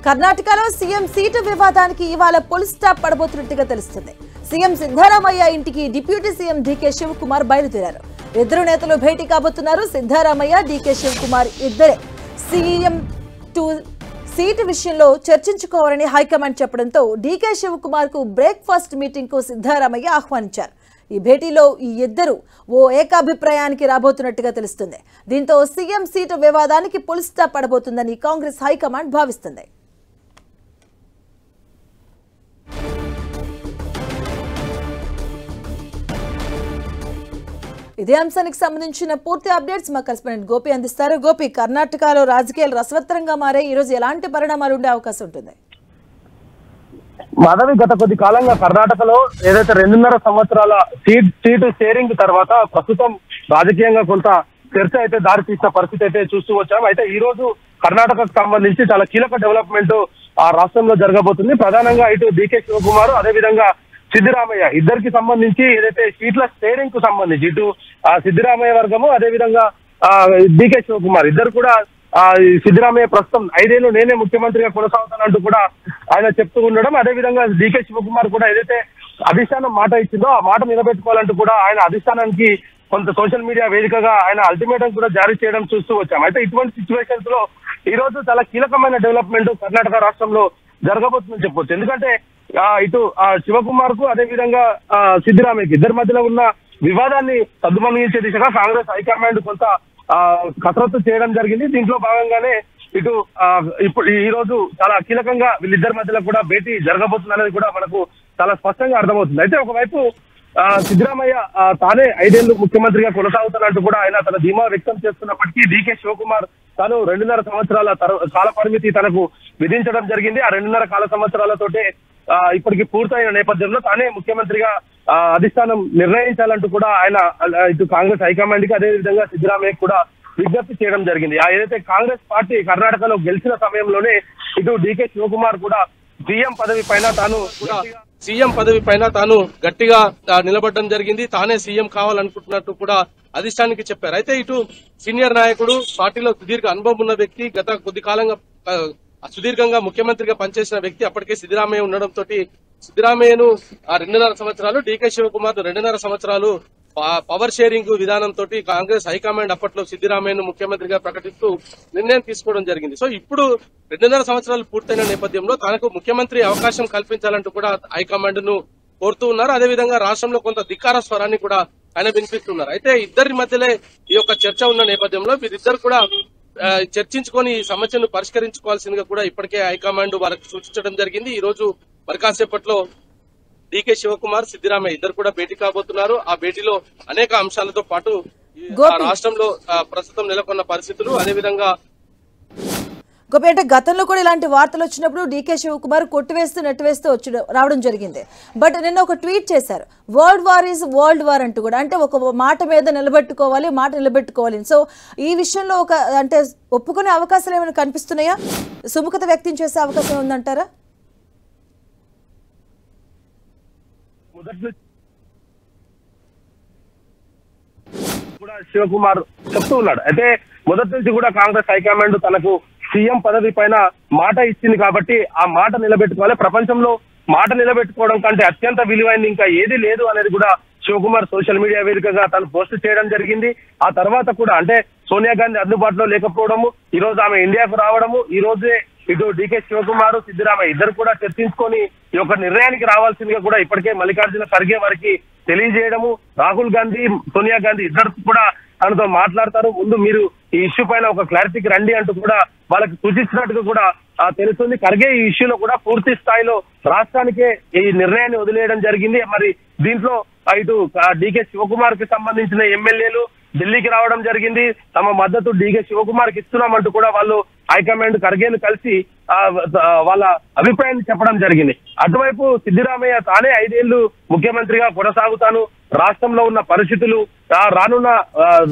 కర్ణాటకలో CM seat వివాదానికి ఇవాళ ఫుల్ స్టాప్ పడబోతున్నట్టుగా తెలుస్తుంది. సీఎం సిద్ధరామయ్య ఇంటికి డిప్యూటీ సీఎం డీకే శివకుమార్ బయలుదేరారు. ఇద్దరు నేతలు భేటీ కాబోతున్నారు. సిద్ధరామయ్య, డీకే శివకుమార్ ఇద్దరే సీఎం సీటు విషయంలో చర్చించుకోవాలని హైకమాండ్ చెప్పడంతో డీకే శివకుమార్ కు బ్రేక్ఫాస్ట్ మీటింగ్ కు సిద్ధరామయ్య ఆహ్వానించారు. ఈ భేటీలో ఈ ఇద్దరు ఓ ఏకాభిప్రాయానికి రాబోతున్నట్టుగా తెలుస్తుంది. దీంతో సీఎం సీటు వివాదానికి ఫుల్ స్టాప్ పడబోతుందని కాంగ్రెస్ హైకమాండ్ భావిస్తుంది. ఇదే అంశానికి సంబంధించిన పూర్తి అప్డేట్స్ మా కరెస్పాండెంట్ గోపి అందిస్తారు. గోపి, కర్ణాటకలో రాజకీయాలు రసవత్తరంగా మారే ఈ రోజు ఎలాంటి పరిణామాలు ఉండే అవకాశం ఉంటుంది? మాధవి, గత కొద్ది కాలంగా కర్ణాటకలో ఏదైతే 2.5 సంవత్సరాల సీటు షేరింగ్ తర్వాత ప్రస్తుతం రాజకీయంగా కొంత చర్చ అయితే దారి తీసిన పరిస్థితి అయితే చూస్తూ వచ్చాం. అయితే ఈ రోజు కర్ణాటకకు సంబంధించి చాలా కీలక డెవలప్మెంట్ ఆ రాష్ట్రంలో జరగబోతుంది. ప్రధానంగా ఇటు డీకే శివకుమార్, అదేవిధంగా సిద్ధరామయ్య ఇద్దరికి సంబంధించి ఏదైతే సీట్ల షేరింగ్ కు సంబంధించి ఇటు సిద్ధరామయ్య వర్గము, అదేవిధంగా డీకే శివకుమార్ ఇద్దరు కూడా సిద్ధరామయ్య ప్రస్తుతం 5 ఏళ్లు నేనే ముఖ్యమంత్రిగా కొనసాగుతానంటూ కూడా ఆయన చెప్తూ ఉండడం, అదేవిధంగా డీకే శివకుమార్ కూడా ఏదైతే అధిష్టానం మాట ఇచ్చిందో ఆ మాట నిలబెట్టుకోవాలంటూ కూడా ఆయన అధిష్టానానికి కొంత సోషల్ మీడియా వేదికగా ఆయన అల్టిమేటం కూడా జారీ చేయడం చూస్తూ వచ్చాం. అయితే ఇటువంటి సిచ్యువేషన్స్ లో ఈ రోజు చాలా కీలకమైన డెవలప్మెంట్ కర్ణాటక రాష్ట్రంలో జరగబోతుందని చెప్పొచ్చు. ఎందుకంటే ఇటు శివకుమార్ కు, అదేవిధంగా సిద్ధరామయ్యకి ఇద్దరి మధ్యలో ఉన్న వివాదాన్ని సద్దుమణించే దిశగా కాంగ్రెస్ హైకమాండ్ కొంత కసరత్తు చేయడం జరిగింది. దీంట్లో భాగంగానే ఇటు ఇప్పుడు ఈ రోజు చాలా కీలకంగా వీళ్ళిద్దరి మధ్యలో కూడా భేటీ జరగబోతుంది అనేది కూడా మనకు చాలా స్పష్టంగా అర్థమవుతుంది. అయితే ఒకవైపు సిద్ధరామయ్య తానే 5 ఏళ్లు ముఖ్యమంత్రిగా కొనసాగుతానంటూ కూడా ఆయన తన ధీమా వ్యక్తం చేస్తున్నప్పటికీ డీకే శివకుమార్ తాను 2.5 సంవత్సరాల కాల పరిమితి తనకు విధించడం జరిగింది. ఆ 2.5 కాల సంవత్సరాలతోటే ఇప్పటికి పూర్తయిన నేపథ్యంలో తానే ముఖ్యమంత్రిగా అధిష్టానం నిర్ణయించాలంటూ కూడా ఆయన ఇటు కాంగ్రెస్ హైకమాండ్ కి, అదేవిధంగా సిద్ధరామయ్య కూడా విజ్ఞప్తి చేయడం జరిగింది. ఏదైతే కాంగ్రెస్ పార్టీ కర్ణాటకలో గెలిచిన సమయంలోనే ఇటు డీకే శివకుమార్ కూడా సీఎం పదవి పైన తాను గట్టిగా నిలబడడం జరిగింది. తానే సీఎం కావాలనుకుంటున్నట్టు కూడా అధిష్టానానికి చెప్పారు. అయితే ఇటు సీనియర్ నాయకుడు, పార్టీలో సుదీర్ఘ అనుభవం ఉన్న వ్యక్తి, గత కొద్ది కాలంగా సుదీర్ఘంగా ముఖ్యమంత్రిగా పనిచేసిన వ్యక్తి అప్పటికే సిద్ధరామయ్య ఉండడంతో సిద్ధరామయ్యను 2.5 సంవత్సరాలు, డీకే శివకుమార్ 2.5 సంవత్సరాలు పవర్ షేరింగ్ విధానంతో కాంగ్రెస్ హైకమాండ్ అప్పట్లో సిద్ధరామయ్యను ముఖ్యమంత్రిగా ప్రకటిస్తూ నిర్ణయం తీసుకోవడం జరిగింది. సో ఇప్పుడు 2.5 సంవత్సరాలు పూర్తయిన నేపథ్యంలో తనకు ముఖ్యమంత్రి అవకాశం కల్పించాలంటూ కూడా హైకమాండ్ ను కోరుతూ ఉన్నారు. అదేవిధంగా రాష్ట్రంలో కొంత ధిక్కార స్వరాన్ని కూడా ఆయన వినిపిస్తున్నారు. అయితే ఇద్దరి మధ్యలో ఈ యొక్క చర్చ ఉన్న నేపథ్యంలో వీరిద్దరు కూడా చర్చించుకొని ఈ సమస్యను పరిష్కరించుకోవాల్సిందిగా కూడా ఇప్పటికే హైకమాండ్ వారికి సూచించడం జరిగింది. ఈ రోజు మరి కాసేపట్లో డీకే శివకుమార్, సిద్ధరామయ్య ఇద్దరు కూడా భేటీ కాబోతున్నారు. ఆ భేటీలో అనేక అంశాలతో పాటు రాష్ట్రంలో ప్రస్తుతం నెలకొన్న పరిస్థితులు, అదేవిధంగా గోపి, అంటే గతంలో కూడా ఇలాంటి వార్తలు వచ్చినప్పుడు డీకే శివకుమార్ కొట్టివేస్తూ నెట్టివేస్తూ రావడం జరిగింది. బట్ నిన్న ఒక ట్వీట్ చేశారు, world war is world war అంటూ కూడా, అంటే ఒక మాట మీద నిలబెట్టుకోవాలి. సో ఈ విషయంలో ఒక అంటే ఒప్పుకునే అవకాశాలు ఏమైనా కనిపిస్తున్నాయా? సుముఖత వ్యక్తం చేసే అవకాశం ఉందంటారా? కూడా శివకుమార్ చెప్తూ ఉన్నాడు. అయితే మొదటి నుంచి కూడా కాంగ్రెస్ హైకమాండ్ తనకు సీఎం పదవి పైన మాట ఇచ్చింది కాబట్టి ఆ మాట నిలబెట్టుకోవాలి. ప్రపంచంలో మాట నిలబెట్టుకోవడం కంటే అత్యంత విలువైంది ఇంకా ఏది లేదు అనేది కూడా శివకుమార్ సోషల్ మీడియా వేదికగా తను పోస్ట్ చేయడం జరిగింది. ఆ తర్వాత కూడా అంటే సోనియా గాంధీ అందుబాటులో లేకపోవడము, ఈ రోజు ఆమె ఇండియాకు రావడము, ఈ రోజే ఇటు డీకే శివకుమార్, సిద్ధరామయ్య ఇద్దరు కూడా చర్చించుకొని ఈ యొక్క నిర్ణయానికి రావాల్సిందిగా కూడా ఇప్పటికే మల్లికార్జున ఖర్గే వారికి తెలియజేయడము, రాహుల్ గాంధీ, సోనియా గాంధీ ఇద్దరు కూడా తనతో మాట్లాడతారు, ముందు మీరు ఈ ఇష్యూ పైన ఒక క్లారిటీకి రండి అంటూ కూడా వాళ్ళకి సూచించినట్టుగా కూడా తెలుస్తుంది. ఖర్గే ఈ ఇష్యూలో కూడా పూర్తి స్థాయిలో రాష్ట్రానికే ఈ నిర్ణయాన్ని వదిలేయడం జరిగింది. మరి దీంట్లో ఇటు డీకే శివకుమార్ కి సంబంధించిన ఎమ్మెల్యేలు ఢిల్లీకి రావడం జరిగింది. తమ మద్దతు డీకే శివకుమార్ కి ఇస్తున్నామంటూ కూడా వాళ్ళు హైకమాండ్ ఖర్గేను కలిసి వాళ్ళ అభిప్రాయాన్ని చెప్పడం జరిగింది. అటువైపు సిద్ధరామయ్య తానే 5 ఏళ్లు ముఖ్యమంత్రిగా కొనసాగుతాను, రాష్ట్రంలో ఉన్న పరిస్థితులు రానున్న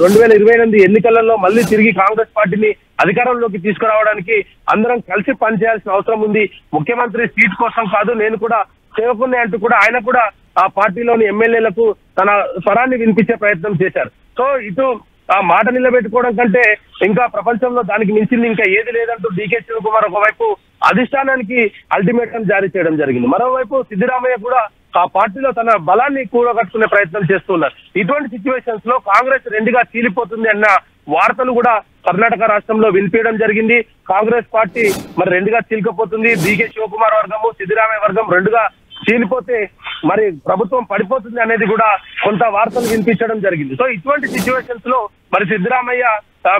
2028 ఎన్నికలలో మళ్ళీ తిరిగి కాంగ్రెస్ పార్టీని అధికారంలోకి తీసుకురావడానికి అందరం కలిసి పనిచేయాల్సిన అవసరం ఉంది, ముఖ్యమంత్రి సీట్ కోసం కాదు, నేను కూడా సేవకునే అంటూ కూడా ఆయన కూడా ఆ పార్టీలోని ఎమ్మెల్యేలకు తన స్వరాన్ని వినిపించే ప్రయత్నం చేశారు. సో ఇటు ఆ మాట నిలబెట్టుకోవడం కంటే ఇంకా ప్రపంచంలో దానికి మించింది ఇంకా ఏది లేదంటూ డీకే శివకుమార్ ఒకవైపు అధిష్టానానికి అల్టిమేటం జారీ చేయడం జరిగింది. మరోవైపు సిద్ధరామయ్య కూడా ఆ పార్టీలో తన బలాన్ని కూడగట్టుకునే ప్రయత్నం చేస్తున్నారు. ఇటువంటి సిచ్యువేషన్స్ లో కాంగ్రెస్ రెండుగా చీలిపోతుంది అన్న వార్తలు కూడా కర్ణాటక రాష్ట్రంలో వినిపించడం జరిగింది. కాంగ్రెస్ పార్టీ మరి రెండుగా చీలికపోతుంది, డీకే శివకుమార్ వర్గము సిద్ధరామయ్య వర్గం రెండుగా చీలిపోతే మరి ప్రభుత్వం పడిపోతుంది అనేది కూడా కొంత వార్తలు వినిపించడం జరిగింది. సో ఇటువంటి సిచ్యువేషన్స్ లో మరి సిద్ధరామయ్య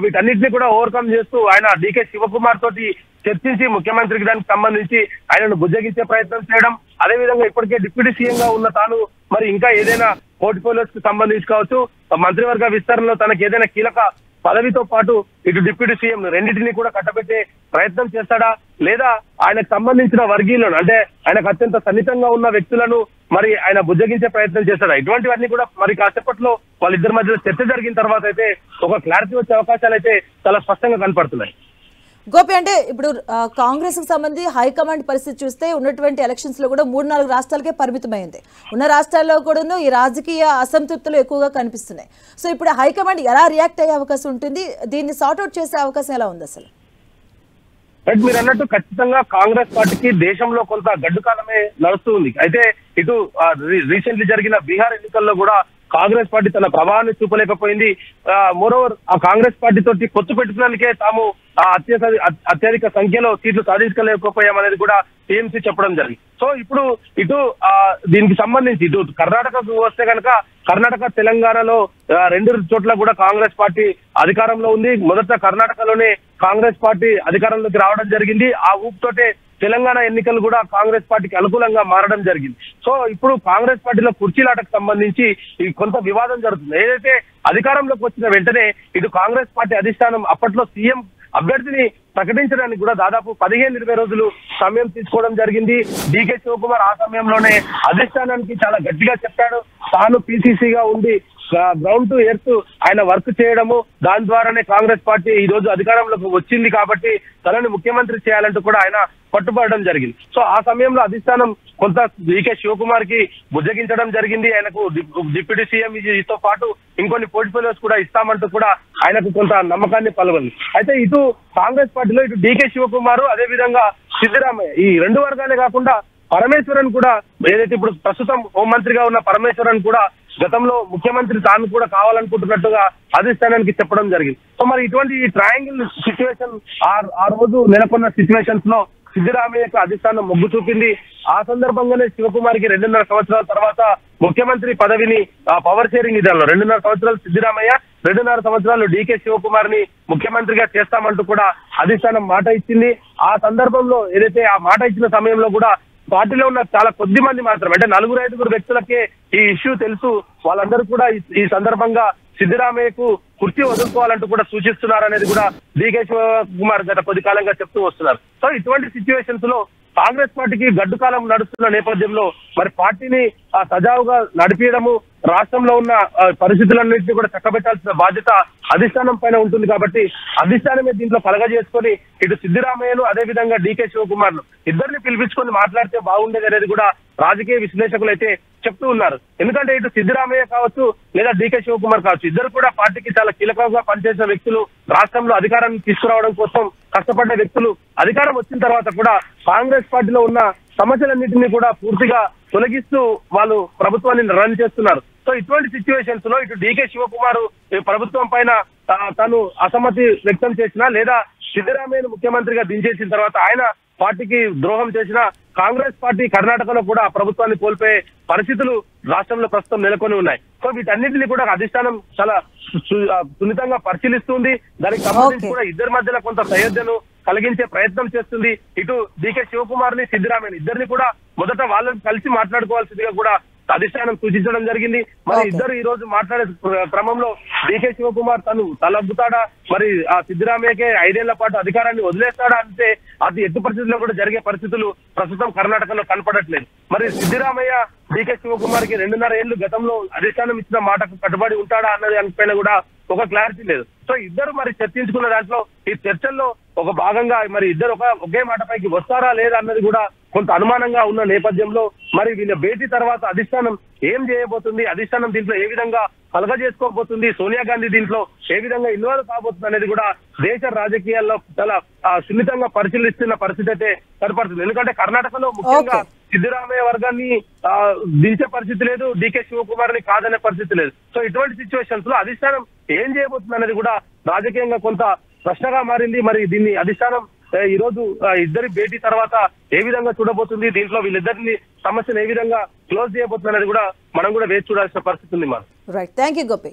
వీటన్నిటిని కూడా ఓవర్కమ్ చేస్తూ ఆయన డీకే శివకుమార్ తోటి చర్చించి ముఖ్యమంత్రికి దానికి సంబంధించి ఆయనను బుజ్జగించే ప్రయత్నం చేయడం, అదేవిధంగా ఇప్పటికే డిప్యూటీ సీఎం గా ఉన్న తాను మరి ఇంకా ఏదైనా పోర్ట్ఫోలియోస్ కి సంబంధించి కావచ్చు, మంత్రివర్గ విస్తరణలో తనకు ఏదైనా కీలక పదవితో పాటు ఇటు డిప్యూటీ సీఎం రెండింటినీ కూడా కట్టబెట్టే ప్రయత్నం చేస్తాడా, లేదా ఆయనకు సంబంధించిన వర్గీయులను అంటే ఆయనకు అత్యంత సన్నిహితంగా ఉన్న వ్యక్తులను మరి ఆయన బుజ్జగించే ప్రయత్నం చేస్తాడా, ఇటువంటివన్నీ కూడా మరి కాసేపట్లో వాళ్ళిద్దరి మధ్యలో చర్చ జరిగిన తర్వాత అయితే ఒక క్లారిటీ వచ్చే అవకాశాలు అయితే చాలా స్పష్టంగా కనపడుతున్నాయి. గోపి, అంటే ఇప్పుడు కాంగ్రెస్ కు సంబంధించి హైకమాండ్ పరిస్థితి చూస్తే ఉన్నటువంటి ఎలక్షన్స్ లో కూడా 3-4 రాష్ట్రాలకే పరిమితమైంది. ఉన్న రాష్ట్రాల్లో కూడా ఈ రాజకీయ అసంతృప్తులు ఎక్కువగా కనిపిస్తున్నాయి. సో ఇప్పుడు హైకమాండ్ ఎలా రియాక్ట్ అయ్యే అవకాశం ఉంటుంది, దీన్ని సార్ట్అవుట్ చేసే అవకాశం ఎలా ఉంది అసలు? మీరు అన్నట్టు ఖచ్చితంగా కాంగ్రెస్ పార్టీకి దేశంలో కొంత గడ్డు కాలమే నడుస్తూ ఉంది. అయితే ఇటు రీసెంట్లీ జరిగిన బీహార్ ఎన్నికల్లో కూడా కాంగ్రెస్ పార్టీ తన ప్రభావాన్ని చూపలేకపోయింది. మోరోవర్ ఆ కాంగ్రెస్ పార్టీ తోటి పొత్తు పెట్టుకున్నందుకే తాము అత్యధిక సంఖ్యలో సీట్లు సాధించలేకపోయామనేది కూడా టీఎంసీ చెప్పడం జరిగింది. సో ఇప్పుడు ఇటు దీనికి సంబంధించి ఇటు కర్ణాటకకు వస్తే కనుక కర్ణాటక తెలంగాణలో రెండు చోట్ల కూడా కాంగ్రెస్ పార్టీ అధికారంలో ఉంది. మొదట కర్ణాటకలోనే కాంగ్రెస్ పార్టీ అధికారంలోకి రావడం జరిగింది. ఆ ఊపుతోటే తెలంగాణ ఎన్నికలు కూడా కాంగ్రెస్ పార్టీకి అనుకూలంగా మారడం జరిగింది. సో ఇప్పుడు కాంగ్రెస్ పార్టీలో కుర్చీలాటకు సంబంధించి కొంత వివాదం జరుగుతుంది. ఏదైతే అధికారంలోకి వచ్చిన వెంటనే ఇటు కాంగ్రెస్ పార్టీ అధిష్టానం అప్పట్లో సీఎం అభ్యర్థిని ప్రకటించడానికి కూడా దాదాపు 15-20 రోజులు సమయం తీసుకోవడం జరిగింది. డీకే శివకుమార్ ఆ సమయంలోనే అధిష్టానానికి చాలా గట్టిగా చెప్పాడు. తాను పీసీసీగా ఉండి గ్రౌండ్ టు ఎర్త్ ఆయన వర్క్ చేయడము, దాని ద్వారానే కాంగ్రెస్ పార్టీ ఈ రోజు అధికారంలోకి వచ్చింది కాబట్టి తనని ముఖ్యమంత్రి చేయాలంటూ కూడా ఆయన పట్టుబడడం జరిగింది. సో ఆ సమయంలో కొంత డీకే శివకుమార్ కి బుజ్జగించడం జరిగింది. ఆయనకు డిప్యూటీ సీఎంతో పాటు ఇంకొన్ని పోర్ట్ఫోలియోస్ కూడా ఇస్తామంటూ కూడా ఆయనకు కొంత నమ్మకాన్ని పలవల్లి. అయితే ఇటు కాంగ్రెస్ పార్టీలో ఇటు డీకే శివకుమార్ అదే విధంగా సిద్ధరామయ్య ఈ రెండు వర్గాలే కాకుండా పరమేశ్వరన్ కూడా ఏదైతే ఇప్పుడు ప్రస్తుతం హోంమంత్రిగా ఉన్న పరమేశ్వరన్ కూడా గతంలో ముఖ్యమంత్రి తాను కూడా కావాలనుకుంటున్నట్టుగా అధిష్టానానికి చెప్పడం జరిగింది. సో మరి ఇటువంటి ట్రయాంగిల్ సిచ్యువేషన్ ఆ రోజు నెలకొన్న సిచ్యువేషన్స్ లో సిద్ధరామయ్యకు అధిష్టానం మొగ్గు చూపింది. ఆ సందర్భంగానే శివకుమార్కి 2.5 సంవత్సరాల తర్వాత ముఖ్యమంత్రి పదవిని పవర్ షేరింగ్ విధానంలో 2.5 సంవత్సరాలు సిద్ధరామయ్య, 2.5 సంవత్సరాలు డీకే శివకుమార్ ని ముఖ్యమంత్రిగా చేస్తామంటూ కూడా అధిష్టానం మాట ఇచ్చింది. ఆ సందర్భంలో ఏదైతే ఆ మాట ఇచ్చిన సమయంలో కూడా పార్టీలో ఉన్న చాలా కొద్ది మంది మాత్రం అంటే 4-5 వ్యక్తులకే ఈ ఇష్యూ తెలుసు. వాళ్ళందరూ కూడా ఈ సందర్భంగా సిద్ధరామయ్యకు కుర్చీ వదులుకోవాలంటూ కూడా సూచిస్తున్నారనేది కూడా డీకే శివకుమార్ గత కొద్ది కాలంగా చెప్తూ వస్తున్నారు. సో ఇటువంటి సిచ్యువేషన్స్ లో కాంగ్రెస్ పార్టీకి గడ్డు కాలం నడుస్తున్న నేపథ్యంలో మరి పార్టీని సజావుగా నడిపించడము, రాష్ట్రంలో ఉన్న పరిస్థితులన్నింటినీ కూడా చక్కబెట్టాల్సిన బాధ్యత అధిష్టానం పైన ఉంటుంది కాబట్టి అధిష్టానమే దీంట్లో కలగజేసుకొని ఇటు సిద్ధరామయ్యను అదే విధంగా డీకే శివకుమార్ ను ఇద్దరిని పిలిపించుకొని మాట్లాడితే బాగుండేది అనేది కూడా రాజకీయ విశ్లేషకులు అయితే చెప్తూ ఉన్నారు. ఎందుకంటే ఇటు సిద్ధరామయ్య కావచ్చు లేదా డీకే శివకుమార్ కావచ్చు, ఇద్దరు కూడా పార్టీకి చాలా కీలకంగా పనిచేసిన వ్యక్తులు, రాష్ట్రంలో అధికారాన్ని తీసుకురావడం కోసం కష్టపడ్డ వ్యక్తులు. అధికారం వచ్చిన తర్వాత కూడా కాంగ్రెస్ పార్టీలో ఉన్న సమస్యలన్నింటినీ కూడా పూర్తిగా తొలగిస్తూ వాళ్ళు ప్రభుత్వాన్ని రన్ చేస్తున్నారు. సో ఇటువంటి సిచ్యువేషన్స్ లో ఇటు డీకే శివకుమార్ ప్రభుత్వం పైన తను అసమ్మతి వ్యక్తం చేసినా లేదా సిద్ధరామయ్యను ముఖ్యమంత్రిగా దించేసిన తర్వాత ఆయన పార్టీకి ద్రోహం చేసిన కాంగ్రెస్ పార్టీ కర్ణాటకలో కూడా ప్రభుత్వాన్ని కోల్పోయే పరిస్థితులు రాష్ట్రంలో ప్రస్తుతం నెలకొని ఉన్నాయి. సో వీటన్నిటిని కూడా అధిష్టానం చాలా సున్నితంగా పరిశీలిస్తుంది. దానికి సంబంధించి కూడా ఇద్దరి మధ్యలో కొంత సయోధ్యను కలిగించే ప్రయత్నం చేస్తుంది. ఇటు డీకే శివకుమార్ ని సిద్ధరామయ్య ఇద్దరిని కూడా మొదట వాళ్ళని కలిసి మాట్లాడుకోవాల్సిందిగా కూడా అధిష్టానం సూచించడం జరిగింది. మరి ఇద్దరు ఈ రోజు మాట్లాడే క్రమంలో డీకే శివకుమార్ తను తలొగ్గుతాడా, మరి ఆ సిద్ధరామయ్యకే 5 ఏళ్ల పాటు అధికారాన్ని వదిలేస్తాడా అంటే అది ఎట్టి పరిస్థితుల్లో కూడా జరిగే పరిస్థితులు ప్రస్తుతం కర్ణాటకలో కనపడట్లేదు. మరి సిద్ధరామయ్య డీకే శివకుమార్ కి 2.5 ఏళ్లు గతంలో అధిష్టానం ఇచ్చిన మాటకు కట్టుబడి ఉంటాడా అన్నది దానిపైన కూడా ఒక క్లారిటీ లేదు. సో ఇద్దరు మరి చర్చించుకున్న దాంట్లో ఈ చర్చల్లో ఒక భాగంగా మరి ఇద్దరు ఒకే మాటపైకి వస్తారా లేదా అన్నది కూడా కొంత అనుమానంగా ఉన్న నేపథ్యంలో మరి వీళ్ళ భేటీ తర్వాత అధిష్టానం ఏం చేయబోతుంది, అధిష్టానం దీంట్లో ఏ విధంగా కలగజేసుకోబోతుంది, సోనియా గాంధీ దీంట్లో ఏ విధంగా ఇన్వాల్వ్ కాబోతుంది అనేది కూడా దేశ రాజకీయాల్లో చాలా సున్నితంగా పరిశీలిస్తున్న పరిస్థితి అయితే కనపడుతుంది. ఎందుకంటే కర్ణాటకలో ముఖ్యంగా సిద్ధరామయ్య వర్గాన్ని దించే పరిస్థితి లేదు, డికే శివకుమార్ ని కాదనే పరిస్థితి లేదు. సో ఇటువంటి సిచ్యువేషన్స్ లో అధిష్టానం ఏం చేయబోతుంది అనేది కూడా రాజకీయంగా కొంత ప్రశ్నగా మారింది. మరి దీన్ని అధిష్టానం ఈ రోజు ఇద్దరి భేటీ తర్వాత ఏ విధంగా చూడబోతుంది, దీంట్లో వీళ్ళిద్దరిని సమస్యను ఏ విధంగా క్లోజ్ చేయబోతుంది అనేది కూడా మనం కూడా వేచి చూడాల్సిన పరిస్థితి ఉంది. మనం రైట్, థ్యాంక్ యూ గోపి.